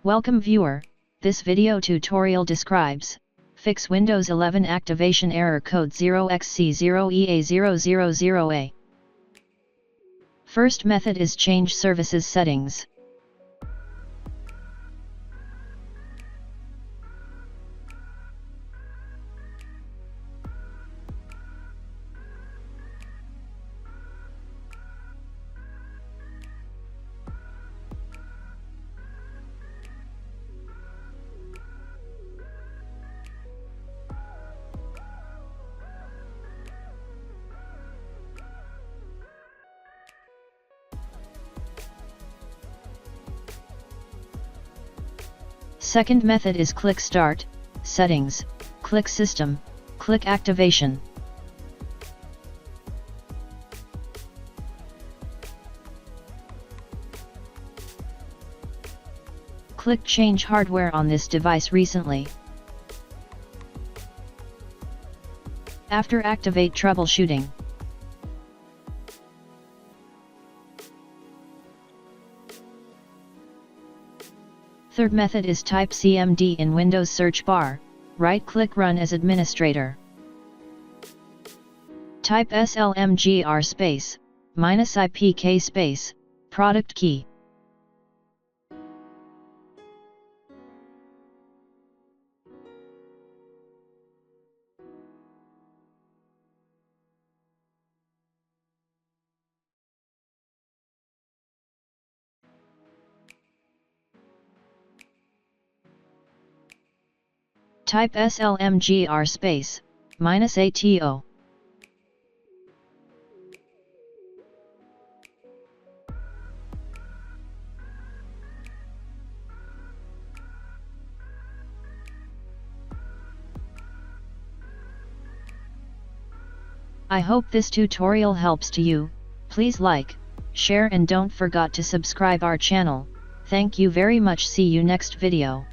Welcome viewer, this video tutorial describes fix Windows 11 activation error code 0xC0EA000A. First method is change services settings. Second method is click Start, Settings, click System, click Activation. Click Change hardware on this device recently. After activate Troubleshooting. Third method is type CMD in Windows search bar, right-click Run as administrator. Type SLMGR space, -IPK space, product key. Type SLMGR space, -ATO. I hope this tutorial helps to you. Please like, share and don't forget to subscribe our channel. Thank you very much. See you next video.